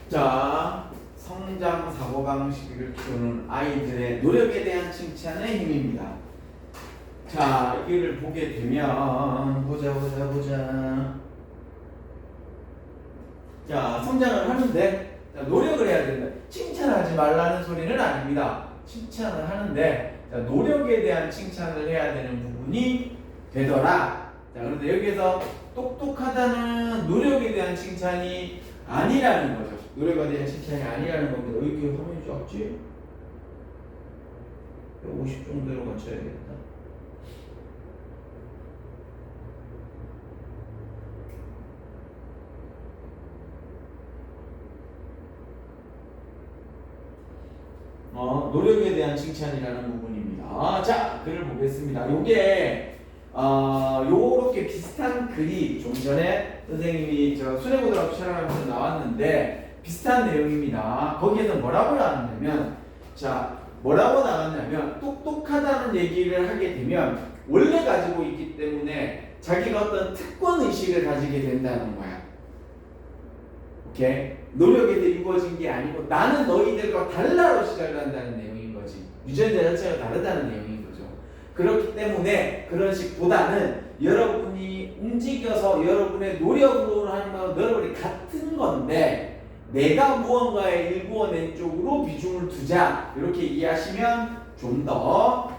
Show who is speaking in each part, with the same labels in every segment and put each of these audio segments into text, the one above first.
Speaker 1: 자, 성장 사고방식을 키우는 아이들의 노력에 대한 칭찬의 힘입니다. 자, 이를 보게 되면 보자. 자, 성장을 하는데 자, 노력을 해야 된다. 칭찬하지 말라는 소리는 아닙니다. 칭찬을 하는데 자, 노력에 대한 칭찬을 해야 되는 부분이 되더라. 자, 그런데 여기에서 똑똑하다는 노력에 대한 칭찬이 아니라는 거죠. 노력에 대한 칭찬이 아니라는 겁니다. 왜 이렇게 화면이 작지? 150 정도로 맞춰야겠다. 노력에 대한 칭찬이라는 부분입니다. 자, 글을 보겠습니다. 요게 요렇게 비슷한 글이 좀 전에 선생님이 저 수뇌고등학교 촬영하면서 나왔는데 비슷한 내용입니다. 거기에는 뭐라고 나왔냐면 자, 뭐라고 나왔냐면 똑똑하다는 얘기를 하게 되면 원래 가지고 있기 때문에 자기가 어떤 특권 의식을 가지게 된다는 거야. 오케이? 노력에 대해 이루어진 게 아니고 나는 너희들과 달라로 시작을 한다는 내용인 거지. 유전자 자체가 다르다는 내용인 거죠. 그렇기 때문에 그런 식보다는 여러분이 움직여서 여러분의 노력으로 하는 건 여러분이 같은 건데 내가 무언가에 일구어낸 쪽으로 비중을 두자 이렇게 이해하시면 좀 더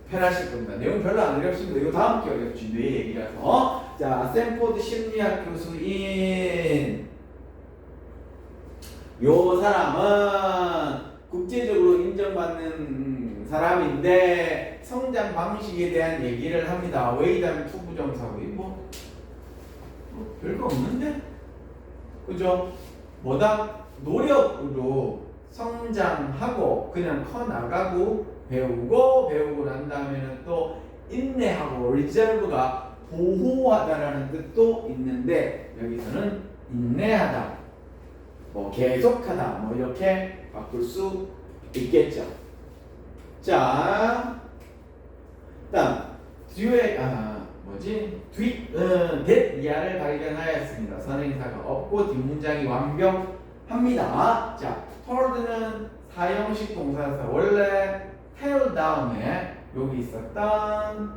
Speaker 1: 편하실 겁니다. 내용 별로 안 어렵습니다. 이거 다음 기 어렵지. 뇌 얘기라서. 자, 스탠포드 심리학 교수인 요 사람은 국제적으로 인정받는 사람인데 성장 방식에 대한 얘기를 합니다. 웨이담 투부정사고 뭐 별거 없는데? 그죠? 뭐다? 노력으로 성장하고 그냥 커나가고 배우고 난 다음에는 또 인내하고 리저브가 보호하다라는 뜻도 있는데 여기서는 인내하다 뭐 계속하다 뭐 이렇게 바꿀 수 있겠죠. 자, 다음 뒤에 that 이하를 발견하였습니다. 선행사가 없고 뒷문장이 완벽합니다. 자, told는 사형식 동사에서 원래 tell 다음에 여기 있었던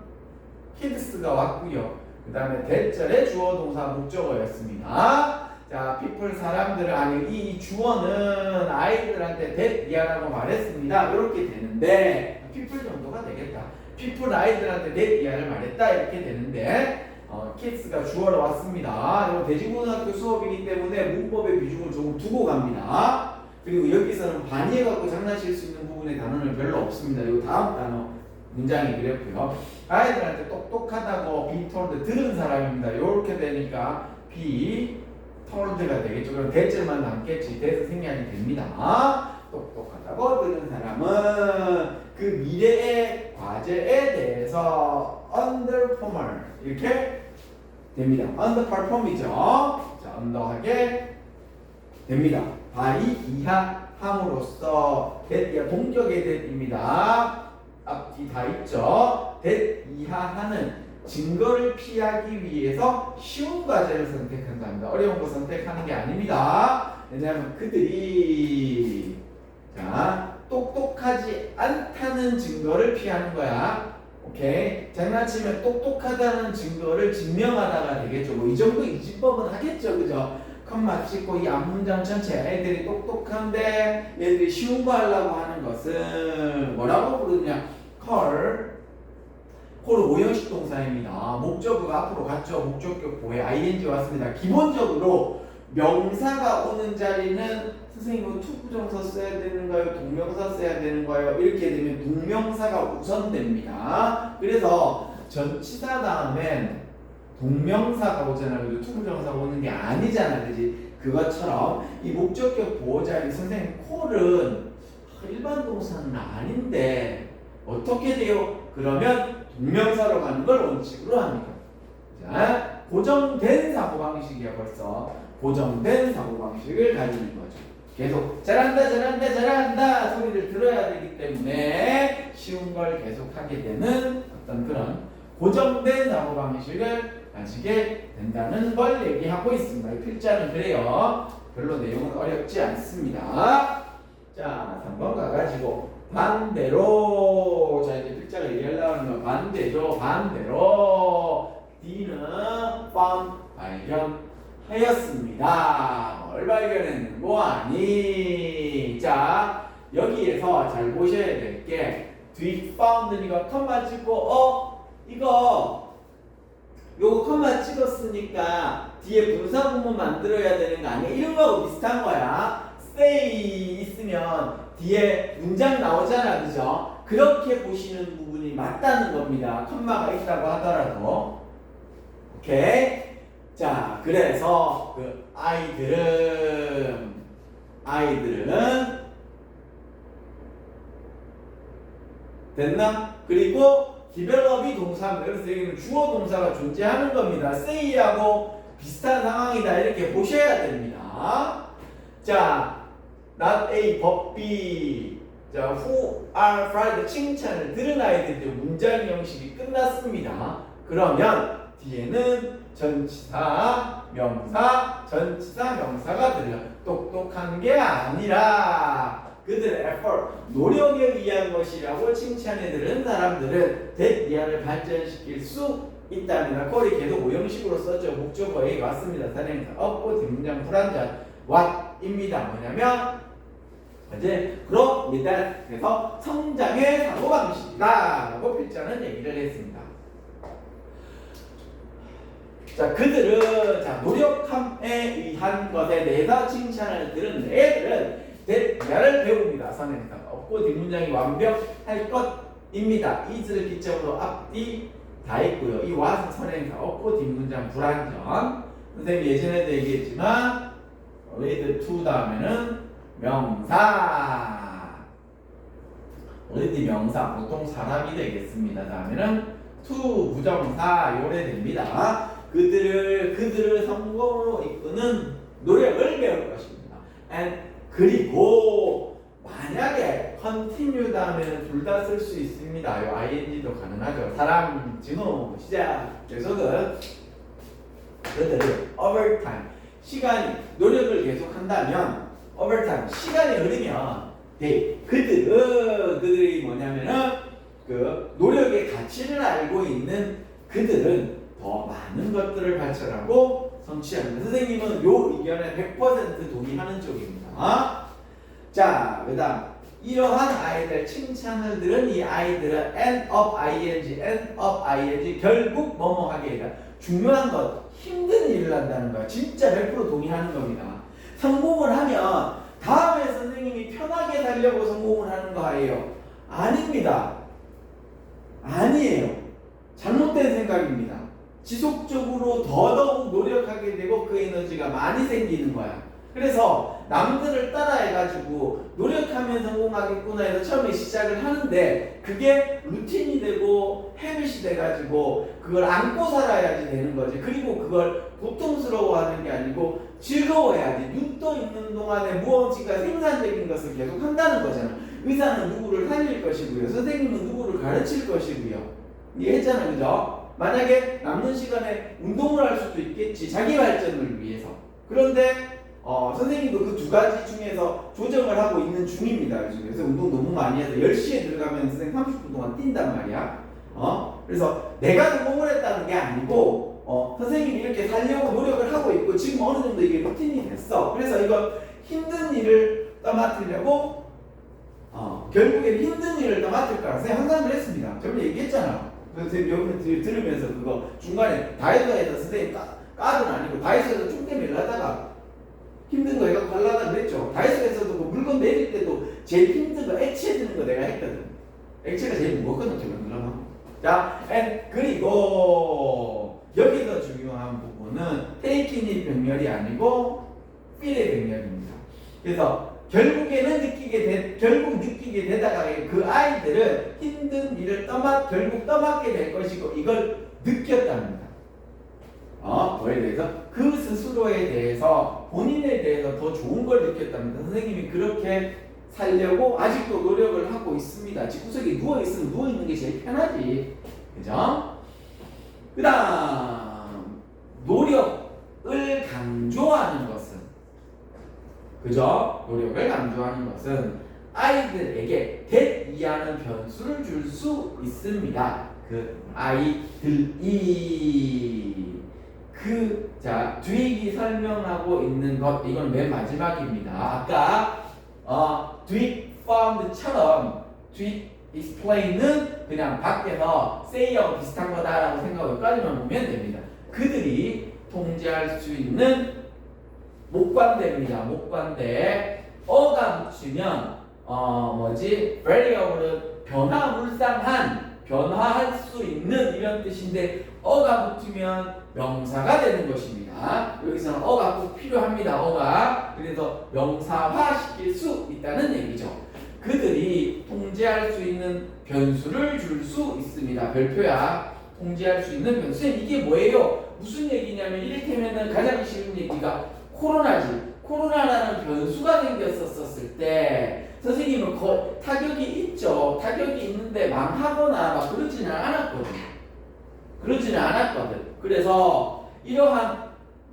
Speaker 1: kids가 왔고요. 그 다음에 대절의 주어 동사 목적어였습니다. 자, people 사람들을 아니 이 주어는 아이들한테 that 이하라고 말했습니다. 이렇게 되는데 people 정도가 되겠다. people 아이들한테 that 이하를 말했다 이렇게 되는데 kids가 주어로 왔습니다. 이거 대지고등학교 수업이기 때문에 문법의 비중을 조금 두고 갑니다. 그리고 여기서는 반의해갖고 장난칠 수 있는 부분의 단어는 별로 없습니다. 이 다음 단어 문장이 그랬고요. 아이들한테 똑똑하다고 be told 들은 사람입니다. 이렇게 되니까 be told가 되겠죠. 그럼 대절만 남겠지. 대서 생략이 됩니다. 똑똑하다고 들은 사람은 그 미래의 과제에 대해서 underperformer 이렇게 됩니다. underperform이죠. 자, under하게 됩니다. by 이하함으로써 that 동격의 that입니다. 앞뒤 다 있죠. that 이하하는 증거를 피하기 위해서 쉬운 과제를 선택한답니다. 어려운 거 선택하는 게 아닙니다. 왜냐하면 그들이 자 똑똑하지 않다는 증거를 피하는 거야. 오케이. 장난치면 똑똑하다는 증거를 증명하다가 되겠죠. 뭐 이 정도 이진법은 하겠죠. 그죠? 컴마 찍고 이 앞문장 전체 애들이 똑똑한데 얘들이 쉬운 거 하려고 하는 것은 뭐라고 부르냐? 콜은 오형식 동사입니다. 목적어가 앞으로 갔죠. 목적격 보에 ing 왔습니다. 기본적으로 명사가 오는 자리는 선생님은 투부정사 써야 되는가요? 동명사 써야 되는가요? 이렇게 되면 동명사가 우선됩니다. 그래서 전치사 다음엔 동명사가 오잖아요. 그죠? 투부정사가 오는 게 아니잖아. 그지? 그것처럼 이 목적격 보호자리 선생님 콜은 일반 동사는 아닌데 어떻게 돼요? 그러면 동명사로 가는 걸 원칙으로 합니다. 자, 고정된 사고방식이야. 벌써 고정된 사고방식을 가지는 거죠. 계속 잘한다 소리를 들어야 되기 때문에 쉬운 걸 계속 하게 되는 어떤 그런 고정된 사고방식을 가지게 된다는 걸 얘기하고 있습니다. 이 필자는 그래요. 별로 내용은 어렵지 않습니다. 자, 3번 가가지고 반대로 자 이제 글자가 얘기하려고 하는 건 반대죠. 반대로 D는 found 발견하였습니다. 뭘 발견했는 거 아니? 자 여기에서 잘 보셔야 될 게 뒤 found니까 컴마 찍고 이거 요거 컴마 찍었으니까 뒤에 분사 부분 만들어야 되는 거 아니야? 이런 거하고 비슷한 거야. say 있으면 뒤에 문장 나오잖아, 그죠? 그렇게 보시는 부분이 맞다는 겁니다. 컴마가 있다고 하더라도. 오케이? 자, 그래서 그 아이들은 됐나? 그리고 develop이 동사입니다. 그래서 여기는 주어 동사가 존재하는 겁니다. say하고 비슷한 상황이다 이렇게 보셔야 됩니다. 자, not A, but B. 자, who are Friday 칭찬을 들은 아이들이 문장 형식이 끝났습니다. 그러면 뒤에는 전치사, 명사, 전치사, 명사가 들려. 똑똑한 게 아니라 그들의 effort, 노력에 의한 것이라고 칭찬해 들은 사람들은 that 이하를 발전시킬 수 있답니다. 콜이 계속 오형식으로 써져 목적어에 왔습니다. 단행사 없고 뒷문장 불완전 what입니다. 뭐냐면 이제 그럽니다. 그래서 성장의 사고방식이다 라고 필자는 얘기를 했습니다. 자, 그들은 자 노력함에 의한 것에 대해서 칭찬을 들은 애들은 대야를 배웁니다. 선행사 없고 뒷문장이 완벽할 것입니다. is를 기점으로 앞뒤 다 있고요. 이 what은 선행사 없고 뒷문장 불완전. 선생님이 예전에도 얘기했지만 lead to 다음에는 명사. lead 명사 보통 사람이 되겠습니다. 다음에는 to 부정사 요래 됩니다. 그들을 성공으로 이끄는 노력을 배울 것입니다. and 그리고 만약에 continue 다음에는 둘 다 쓸 수 있습니다. 요 ing도 가능하죠. 사람, 증오, 시작, 계속은 그들을 overtime 노력을 계속한다면 overtime 시간이 흐르면 그들이 뭐냐면은 그 노력의 가치를 알고 있는 그들은 더 많은 것들을 발전하고 성취합니다. 선생님은 요 의견에 100% 동의하는 쪽입니다. 자, 그 다음 이러한 아이들 칭찬을 들은 이 아이들은 end of ing 결국 뭐뭐 하게 해라. 중요한 것 힘든 일을 한다는 거야. 진짜 100% 동의하는 겁니다. 성공을 하면 다음에 선생님이 편하게 살려고 성공을 하는 거예요. 아닙니다. 아니에요. 잘못된 생각입니다. 지속적으로 더더욱 노력하게 되고 그 에너지가 많이 생기는 거야. 그래서 남들을 따라해가지고 노력하면 성공하겠구나 해서 처음에 시작을 하는데 그게 루틴이 되고 헤빗이 돼가지고 그걸 안고 살아야지 되는 거지. 그리고 그걸 고통스러워하는 게 아니고 즐거워야지. 눈 떠 있는 동안에 무언가 생산적인 것을 계속 한다는 거잖아. 의사는 누구를 살릴 것이고요. 선생님은 누구를 가르칠 것이고요. 이해했잖아, 그죠? 만약에 남는 시간에 운동을 할 수도 있겠지. 자기 발전을 위해서. 그런데 선생님도 그 두 가지 중에서 조정을 하고 있는 중입니다. 그래서 운동 너무 많이 해서 10시에 들어가면 선생님 30분 동안 뛴단 말이야. 그래서 내가 성공을 했다는 게 아니고 선생님이 이렇게 살려고 노력을 하고 있고 지금 어느 정도 이게 루틴이 됐어. 그래서 이거 힘든 일을 떠맡으려고 결국에 힘든 일을 떠맡을 거라 선생님 항상 그랬습니다. 저번에 얘기했잖아. 선생님 여기 들으면서 그거 중간에 다이소에서 선생님 까는 아니고 다이소에서 쭈꾸미를 하다가 힘든 거 이거 갈라다 그랬죠. 다이소에서도 뭐 물건 내릴 때도 제일 힘든 거 액체 드는 거 내가 했거든. 액체가 제일 무겁거든. 저는 자, 그리고 여기서 중요한 부분은 takeing이 병렬이 아니고 feel의 병렬입니다. 그래서 결국에는 결국 느끼게 되다가 그 아이들은 힘든 일을 결국 떠맡게 될 것이고 이걸 느꼈답니다. 그거에 대해서 그 스스로에 대해서 본인에 대해서 더 좋은 걸 느꼈답니다. 선생님이 그렇게 살려고 아직도 노력을 하고 있습니다. 집구석에 누워있으면 누워있는 게 제일 편하지. 그죠? 그 다음 노력을 강조하는 것은 그죠? 노력을 강조하는 것은 아이들에게 that 이하는 변수를 줄 수 있습니다. 그 아이들이 자 뒤익이 설명하고 있는 것 이건 맨 마지막입니다. 아까 뒤익 found처럼 뒤익 explain은 그냥 밖에서 say하고 비슷한 거다라고 생각하고 여기까지만 보면 됩니다. 그들이 통제할 수 있는 목관대입니다. 목관대. 어가 붙이면 variable은 변화무쌍한 변화할 수 있는 이런 뜻인데 어가 붙으면 명사가 되는 것입니다. 여기서는 어가 꼭 필요합니다. 어가. 그래서 명사화 시킬 수 있다는 얘기죠. 그들이 통제할 수 있는 변수를 줄 수 있습니다. 별표야. 통제할 수 있는 변수. 이게 뭐예요? 무슨 얘기냐면 이를테면 가장 쉬운 얘기가 코로나지. 코로나라는 변수가 생겼었을 때 선생님은 타격이 있죠. 타격이 있는데 망하거나 막 그러지는 않았거든. 그래서 이러한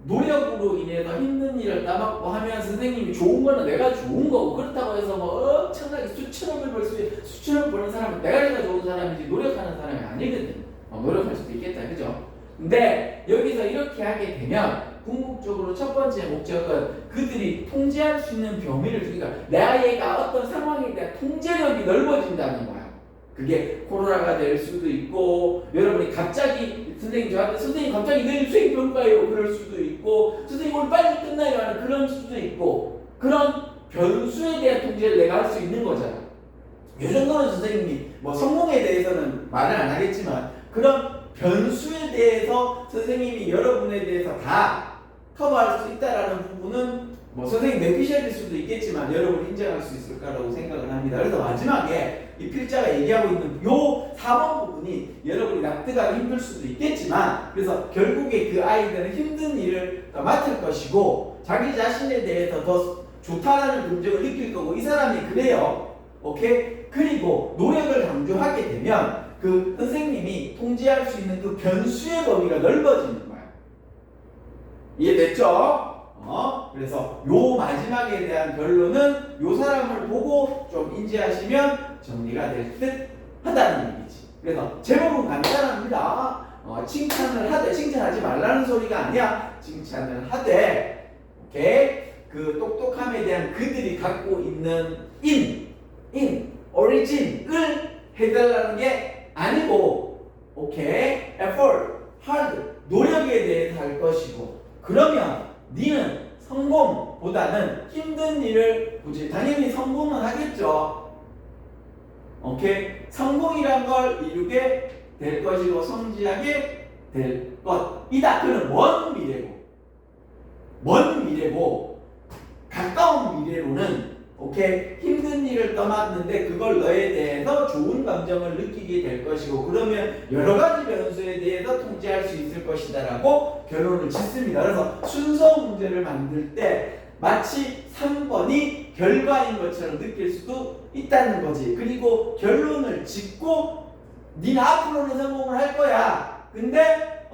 Speaker 1: 노력으로 인해서 힘든 일을 따먹고 하면 선생님이 좋은 거는 내가 좋은 거고 그렇다고 해서 뭐 엄청나게 수천억을 버는 사람은 내가 좋은 사람이지 노력하는 사람이 아니거든. 노력할 수도 있겠다. 그죠? 근데 여기서 이렇게 하게 되면 궁극적으로 첫 번째 목적은 그들이 통제할 수 있는 범위를 주니까 내 아이가 어떤 상황에 대한 통제력이 넓어진다는 거야. 그게 코로나가 될 수도 있고 여러분이 갑자기 선생님 저한테 선생님 갑자기 내일 수행 평가해요 그럴 수도 있고 선생님 오늘 빨리 끝나요 하는 그런 수도 있고 그런 변수에 대한 통제를 내가 할 수 있는 거잖아. 이 정도는 선생님이 뭐 성공에 대해서는 말을 안 하겠지만 그런 변수에 대해서 선생님이 여러분에 대해서 다 커버할 수 있다라는 부분은 뭐 선생님 내피셜일 수도 있겠지만 여러분이 인정할 수 있을 거라고 생각을 합니다. 그래서 마지막에 이 필자가 얘기하고 있는 요 4번 부분이 여러분이 납득하기 힘들 수도 있겠지만 그래서 결국에 그 아이들은 힘든 일을 맡을 것이고 자기 자신에 대해서 더 좋다라는 감정을 느낄 거고 이 사람이 그래요. 오케이? 그리고 노력을 강조하게 되면 그 선생님이 통제할 수 있는 그 변수의 범위가 넓어지는 거야. 이해됐죠? 그래서 요 마지막에 대한 결론은 요 사람을 보고 좀 인지하시면 정리가 될 듯 하다는 얘기지. 그래서 제목은 간단합니다. 칭찬하지 말라는 소리가 아니야. 칭찬을 하되, 오케이? 그 똑똑함에 대한 그들이 갖고 있는 오리진을 해달라는 게 아니고, 오케이? effort, hard, 노력에 대해서 할 것이고, 그러면 니는 성공보다는 힘든 일을 보지. 당연히 성공은 하겠죠. 오케이? 성공이란 걸 이루게 될 것이고 성취하게 될 것이다. 그는 먼 미래고 가까운 미래로는 오케이? 힘든 일을 떠맡는데 그걸 너에 대해서 좋은 감정을 느끼게 될 것이고 그러면 여러 가지 변수에 대해서 통제할 수 있을 것이다 라고 결론을 짓습니다. 그래서 순서 문제를 만들 때 마치 3번이 결과인 것처럼 느낄 수도 있다는 거지. 그리고 결론을 짓고 니는 앞으로는 성공을 할 거야. 근데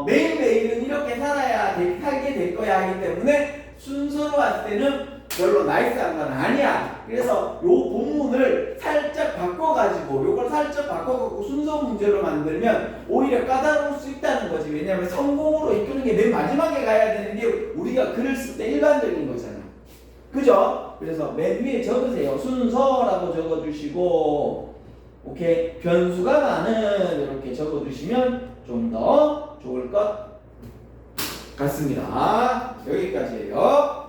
Speaker 1: 매일매일은 이렇게 살게 될 거야 하기 때문에 순서로 봤을 때는 별로 나이스한 건 아니야. 그래서 요 본문을 살짝 바꿔가지고 요걸 살짝 바꿔갖고 순서 문제로 만들면 오히려 까다로울 수 있다는 거지. 왜냐하면 성공으로 이끄는 게 맨 마지막에 가야 되는 게 우리가 글을 쓸 때 일반적인 거잖아. 그죠? 그래서 맨 위에 적으세요. 순서라고 적어주시고 오케이 변수가 많은 이렇게 적어주시면 좀 더 좋을 것 같습니다. 여기까지예요.